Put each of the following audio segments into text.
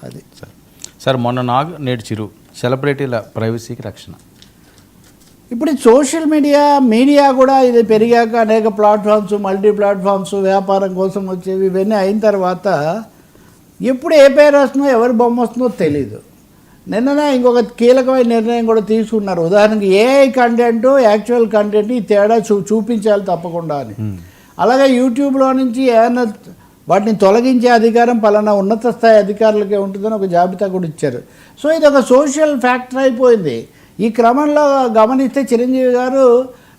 అది సార్ మొన్న నాగ్ నేడు చిరు సెలబ్రిటీల ప్రైవసీకి రక్షణ. ఇప్పుడు సోషల్ మీడియా కూడా ఇది పెరిగాక అనేక ప్లాట్ఫామ్స్, మల్టీ ప్లాట్ఫామ్స్, వ్యాపారం కోసం వచ్చేవి ఇవన్నీ అయిన తర్వాత ఎప్పుడు ఏ పేరు వస్తుందో ఎవరి బొమ్మ వస్తుందో తెలీదు. నిన్ననే ఇంకొక కీలకమైన నిర్ణయం కూడా తీసుకున్నారు. ఉదాహరణకి ఏఐ కంటెంట్, యాక్చువల్ కంటెంట్ ఈ తేడా చూపించాలి తప్పకుండా అని. అలాగే యూట్యూబ్లో నుంచి ఏమైనా వాటిని తొలగించే అధికారం పలానా ఉన్నత స్థాయి అధికారులకే ఉంటుందని ఒక జాబితా కూడా ఇచ్చారు. సో ఇది ఒక సోషల్ ఫ్యాక్టర్ అయిపోయింది. ఈ క్రమంలో గమనిస్తే చిరంజీవి గారు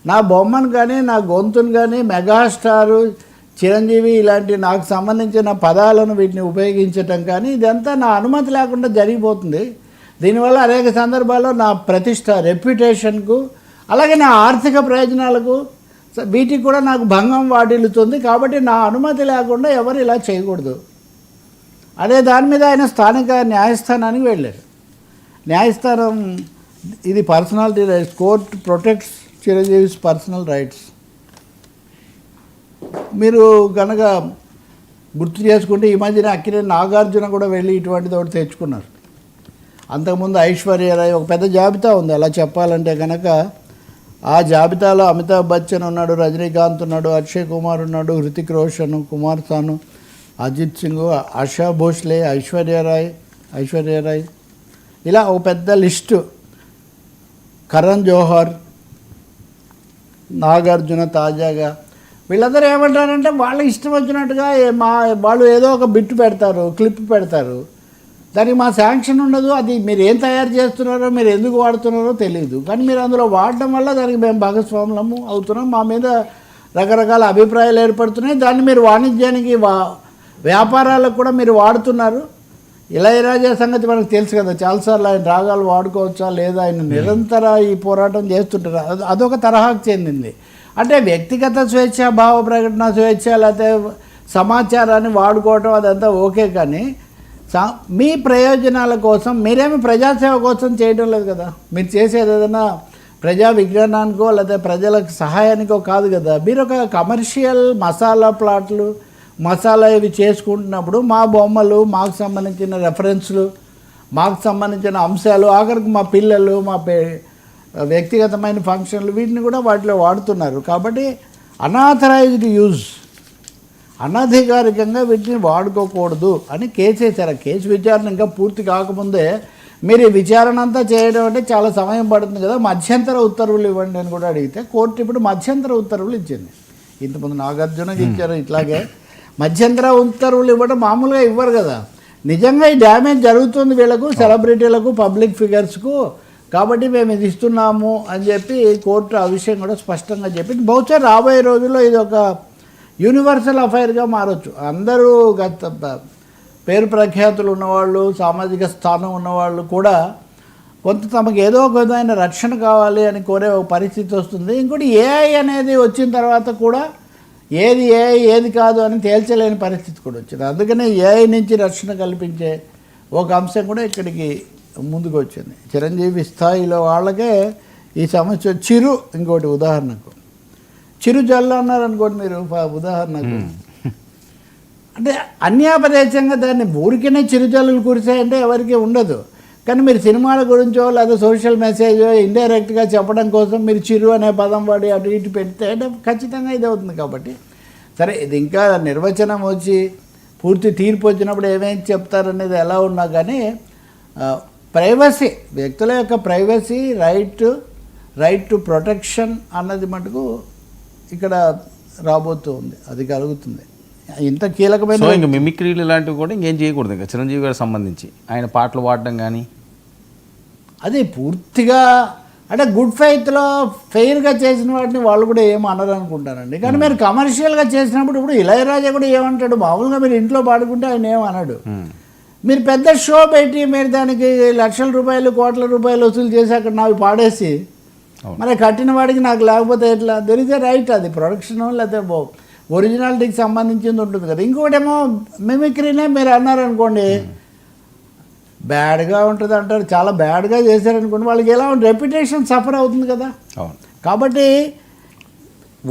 నా బొమ్మను కానీ నా గొంతును కానీ మెగాస్టారు చిరంజీవి ఇలాంటి నాకు సంబంధించిన పదాలను వీటిని ఉపయోగించటం కానీ ఇదంతా నా అనుమతి లేకుండా జరిగిపోతుంది. దీనివల్ల అనేక సందర్భాల్లో నా ప్రతిష్ట, రెప్యుటేషన్కు, అలాగే నా ఆర్థిక ప్రయోజనాలకు వీటికి కూడా నాకు భంగం వాటిల్లుతుంది. కాబట్టి నా అనుమతి లేకుండా ఎవరు ఇలా చేయకూడదు అదే దాని మీద ఆయన స్థానిక న్యాయస్థానానికి వెళ్ళారు. న్యాయస్థానం ఇది personality rights, court protects Chiranjeevi's personal rights. మీరు కనుక గుర్తు చేసుకుంటే ఈ మధ్యన అక్కినే నాగార్జున కూడా వెళ్ళి ఇటువంటిది ఒకటి తెచ్చుకున్నారు. అంతకుముందు ఐశ్వర్యరాయ్ ఒక పెద్ద జాబితా ఉంది. అలా చెప్పాలంటే కనుక ఆ జాబితాలో అమితాబ్ బచ్చన్ ఉన్నాడు, రజనీకాంత్ ఉన్నాడు, అక్షయ్ కుమార్ ఉన్నాడు, హృతిక్ రోషన్, కుమార్ సాను, అజిత్ సింగ్, ఆశా భోస్లే, ఐశ్వర్యరాయ్ ఇలా ఒక పెద్ద లిస్టు. కరణ్ జోహర్, నాగార్జున తాజాగా వీళ్ళందరూ ఏమంటారంటే వాళ్ళ ఇష్టం వచ్చినట్టుగా వాళ్ళు ఏదో ఒక బిట్ పెడతారు, క్లిప్ పెడతారు. దానికి మా శాంక్షన్ ఉండదు. అది మీరు ఏం తయారు చేస్తున్నారో, మీరు ఎందుకు వాడుతున్నారో తెలియదు. కానీ మీరు అందులో వాడడం వల్ల దానికి మేము భాగస్వాములము అవుతున్నాం. మా మీద రకరకాల అభిప్రాయాలు ఏర్పడుతున్నాయి. దాన్ని మీరు వాణిజ్యానికి వ్యాపారాలకు కూడా మీరు వాడుతున్నారు. ఇళయరాజా సంగతి మనకు తెలుసు కదా, చాలాసార్లు ఆయన రాగాలు వాడుకోవచ్చా లేదా, ఆయన నిరంతర ఈ పోరాటం చేస్తుంటారు. అదొక తరహాకు చెందింది. అంటే వ్యక్తిగత స్వేచ్ఛ, భావ ప్రకటన స్వేచ్ఛ, లేకపోతే సమాచారాన్ని వాడుకోవటం అదంతా ఓకే. కానీ మీ ప్రయోజనాల కోసం మీరేమి ప్రజాసేవ కోసం చేయడం లేదు కదా. మీరు చేసేది ఏదైనా ప్రజా విజ్ఞానానికో లేకపోతే ప్రజలకు సహాయానికో కాదు కదా. మీరు ఒక కమర్షియల్ మసాలా ప్లాట్లు, మసాలా ఇవి చేసుకుంటున్నప్పుడు మా బొమ్మలు, మాకు సంబంధించిన రెఫరెన్స్లు, మాకు సంబంధించిన అంశాలు, ఆఖరికి మా పిల్లలు, మా వ్యక్తిగతమైన ఫంక్షన్లు వీటిని కూడా వాటిలో వాడుతున్నారు. కాబట్టి అనాథరైజ్డ్ యూజ్, అనధికారికంగా వీటిని వాడుకోకూడదు అని కేసు వేశారు. కేసు విచారణ ఇంకా పూర్తి కాకముందే మీరు ఈ విచారణ అంతా చేయడం అంటే చాలా సమయం పడుతుంది కదా, మధ్యంతర ఉత్తర్వులు ఇవ్వండి అని కూడా అడిగితే కోర్టు ఇప్పుడు మధ్యంతర ఉత్తర్వులు ఇచ్చింది. ఇంతకుముందు నాగార్జునకి ఇచ్చారు. ఇట్లాగే మధ్యంతర ఉత్తర్వులు ఇవ్వడం మామూలుగా ఇవ్వరు కదా. నిజంగా ఈ డ్యామేజ్ జరుగుతుంది వీళ్ళకు, సెలబ్రిటీలకు, పబ్లిక్ ఫిగర్స్కు. కాబట్టి మేము ఇది ఇస్తున్నాము అని చెప్పి కోర్టు ఆ విషయం కూడా స్పష్టంగా చెప్పింది. బహుశా రాబోయే రోజుల్లో ఇది ఒక యూనివర్సల్ అఫైర్గా మారచ్చు. అందరూ పేరు ప్రఖ్యాతులు ఉన్నవాళ్ళు, సామాజిక స్థానం ఉన్నవాళ్ళు కూడా కొంత తమకు ఏదో ఒక విధమైన రక్షణ కావాలి అని కోరే ఒక పరిస్థితి వస్తుంది. ఇంకోటి ఏఐ అనేది వచ్చిన తర్వాత కూడా ఏది ఏఐ ఏది కాదు అని తేల్చలేని పరిస్థితి కూడా వచ్చింది. అందుకనే ఏఐ నుంచి రక్షణ కల్పించే ఒక అంశం కూడా ఇక్కడికి ముందుకు వచ్చింది. చిరంజీవి స్థాయిలో వాళ్ళకే ఈ సమస్య. చిరు ఇంకోటి ఉదాహరణకు చిరు జల్లు అన్నారనుకోండి మీరు ఉదాహరణకు, అంటే అన్యాపదేశంగా దాన్ని ఊరికనే చిరుజల్లులు కురిసాయంటే ఎవరికి ఉండదు. కానీ మీరు సినిమాల గురించో లేదా సోషల్ మెసేజ్ ఇండైరెక్ట్గా చెప్పడం కోసం మీరు చిరు అనే పదం వాడి అటు ఇటు పెడితే అంటే ఖచ్చితంగా ఇది అవుతుంది. కాబట్టి సరే, ఇది ఇంకా నిర్వచనం వచ్చి పూర్తి తీర్పు వచ్చినప్పుడు ఏమేమి చెప్తారనేది ఎలా ఉన్నా కానీ ప్రైవసీ, వ్యక్తుల యొక్క ప్రైవసీ, రైట్ టు ప్రొటెక్షన్ అన్నది మటుకు ఇక్కడ రాబోతూ ఉంది. అది కలుగుతుంది. ఇంత కీలకమైన ఇంకా మిమిక్రీలు ఇలాంటివి కూడా ఇంకేం చేయకూడదు. ఇంకా చిరంజీవి గారికి సంబంధించి ఆయన పాటలు పాడడం కానీ అది పూర్తిగా అంటే గుడ్ ఫెయిత్లో ఫెయిర్గా చేసిన వాటిని వాళ్ళు కూడా ఏం అనరు అనుకుంటానండి. కానీ మీరు కమర్షియల్గా చేసినప్పుడు ఇప్పుడు ఇళయరాజా కూడా ఏమంటాడు, మామూలుగా మీరు ఇంట్లో పాడుకుంటే ఆయన ఏమన్నాడు. మీరు పెద్ద షో పెట్టి మీరు దానికి లక్షల రూపాయలు, కోట్ల రూపాయలు వసూలు చేసి అక్కడ నావి పాడేసి మరి కట్టిన వాడికి నాకు లేకపోతే ఎట్లా? There is a right. అది ప్రొడక్షన్ లేకపోతే ఒరిజినాలిటీకి సంబంధించింది ఉంటుంది కదా. ఇంకోటేమో మిమిక్రీనే మీరు అన్నారనుకోండి బ్యాడ్గా ఉంటుంది అంటారు. చాలా బ్యాడ్గా చేశారనుకోండి వాళ్ళకి ఎలా ఉంటుంది, రెప్యుటేషన్ సఫర్ అవుతుంది కదా. కాబట్టి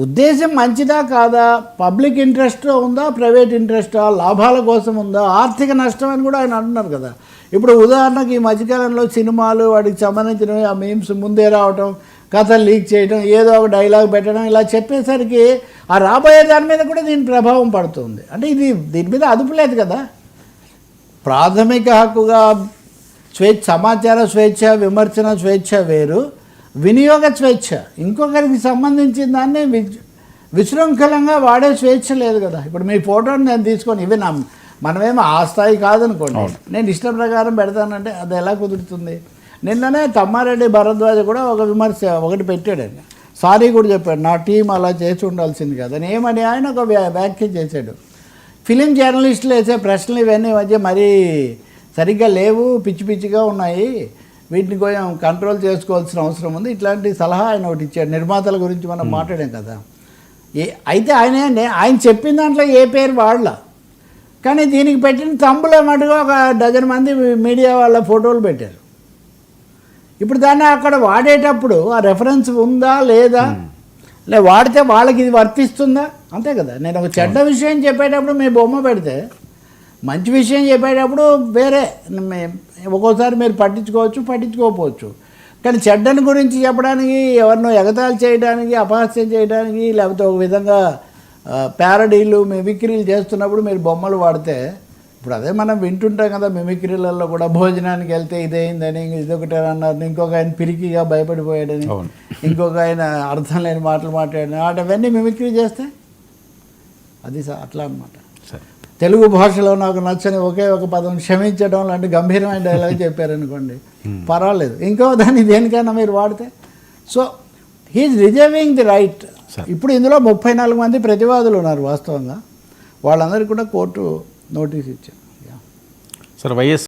ఉద్దేశం మంచిదా కాదా, పబ్లిక్ ఇంట్రెస్ట్ ఉందా, ప్రైవేట్ ఇంట్రెస్టా, లాభాల కోసం ఉందా, ఆర్థిక నష్టం అని కూడా ఆయన అంటున్నారు కదా. ఇప్పుడు ఉదాహరణకి ఈ మధ్యకాలంలో సినిమాలు వాటికి సంబంధించినవి ఆ మీమ్స్ ముందే రావటం, కథలు లీక్ చేయడం, ఏదో ఒక డైలాగ్ పెట్టడం, ఇలా చెప్పేసరికి ఆ రాబోయే దాని మీద కూడా దీని ప్రభావం పడుతుంది. అంటే దీని మీద అదుపు లేదు కదా. ప్రాథమిక హక్కుగా సమాచార స్వేచ్ఛ, విమర్శన స్వేచ్ఛ వేరు, వినియోగ స్వేచ్ఛ ఇంకొకరికి సంబంధించిన దాన్ని విశృంఖలంగా వాడే స్వేచ్ఛ లేదు కదా. ఇప్పుడు మీ ఫోటోని నేను తీసుకొని ఇవి మనమేమో ఆ స్థాయి కాదనుకోండి, నేను ఇష్టం ప్రకారం పెడతానంటే అది ఎలా కుదురుతుంది? నిన్ననే తమ్మారెడ్డి భరద్వాజ్ కూడా ఒక విమర్శ ఒకటి పెట్టాడండి, సారీ కూడా చెప్పాడు, నా టీం అలా చేసి ఉండాల్సింది కాదని. ఏమని ఆయన ఒక వ్యాఖ్య చేశాడు, ఫిలిం జర్నలిస్టులు వేసే ప్రశ్నలు ఇవన్నీ మధ్య మరీ సరిగ్గా లేవు, పిచ్చి పిచ్చిగా ఉన్నాయి, వీటిని కొంచెం కంట్రోల్ చేసుకోవాల్సిన అవసరం ఉంది. ఇట్లాంటి సలహా ఆయన ఒకటి ఇచ్చాడు. నిర్మాతల గురించి మనం మాట్లాడాం కదా. అయితే ఆయన చెప్పిన దాంట్లో ఏ పేరు వాడలా, కానీ దీనికి పెట్టిన తంబులో మటుగా ఒక డజన్ మంది మీడియా వాళ్ళ ఫోటోలు పెట్టారు. ఇప్పుడు దాన్ని అక్కడ వాడేటప్పుడు ఆ రెఫరెన్స్ ఉందా లేదా, వాడితే వాళ్ళకి ఇది వర్తిస్తుందా, అంతే కదా. నేను ఒక చెడ్డ విషయం చెప్పేటప్పుడు మీ బొమ్మ పెడితే, మంచి విషయం చెప్పేటప్పుడు వేరే ఒక్కోసారి మీరు పట్టించుకోకపోవచ్చు. కానీ చెడ్డని గురించి చెప్పడానికి, ఎవరినో ఎగతాళి చేయడానికి, అపహాస్యం చేయడానికి, లేకపోతే ఒక విధంగా ప్యారడీలు మిమిక్రీలు చేస్తున్నప్పుడు మీరు బొమ్మలు వాడితే, ఇప్పుడు అదే మనం వింటుంటాం కదా మిమిక్రీలలో కూడా, భోజనానికి వెళ్తే ఇదేందని, ఇదొకటి అన్నారు, ఇంకొక ఆయన పిరికిగా భయపడిపోయాడని, ఇంకొక ఆయన అర్థం లేని మాటలు మాట్లాడని, అవన్నీ మిమిక్రీ చేస్తే అది అట్లా అన్నమాట. తెలుగు భాషలో నాకు నచ్చని ఒకే ఒక పదం క్షమించడం లాంటి గంభీరమైన డైలాగ్ చెప్పారనుకోండి, పర్వాలేదు, ఇంకో దాన్ని దేనికైనా మీరు వాడితే. So he's reserving the right. ఇప్పుడు ఇందులో 34 మంది ప్రతివాదులు ఉన్నారు వాస్తవంగా, వాళ్ళందరికీ కూడా కోర్టు నోటీస్ ఇచ్చారు. Sir YS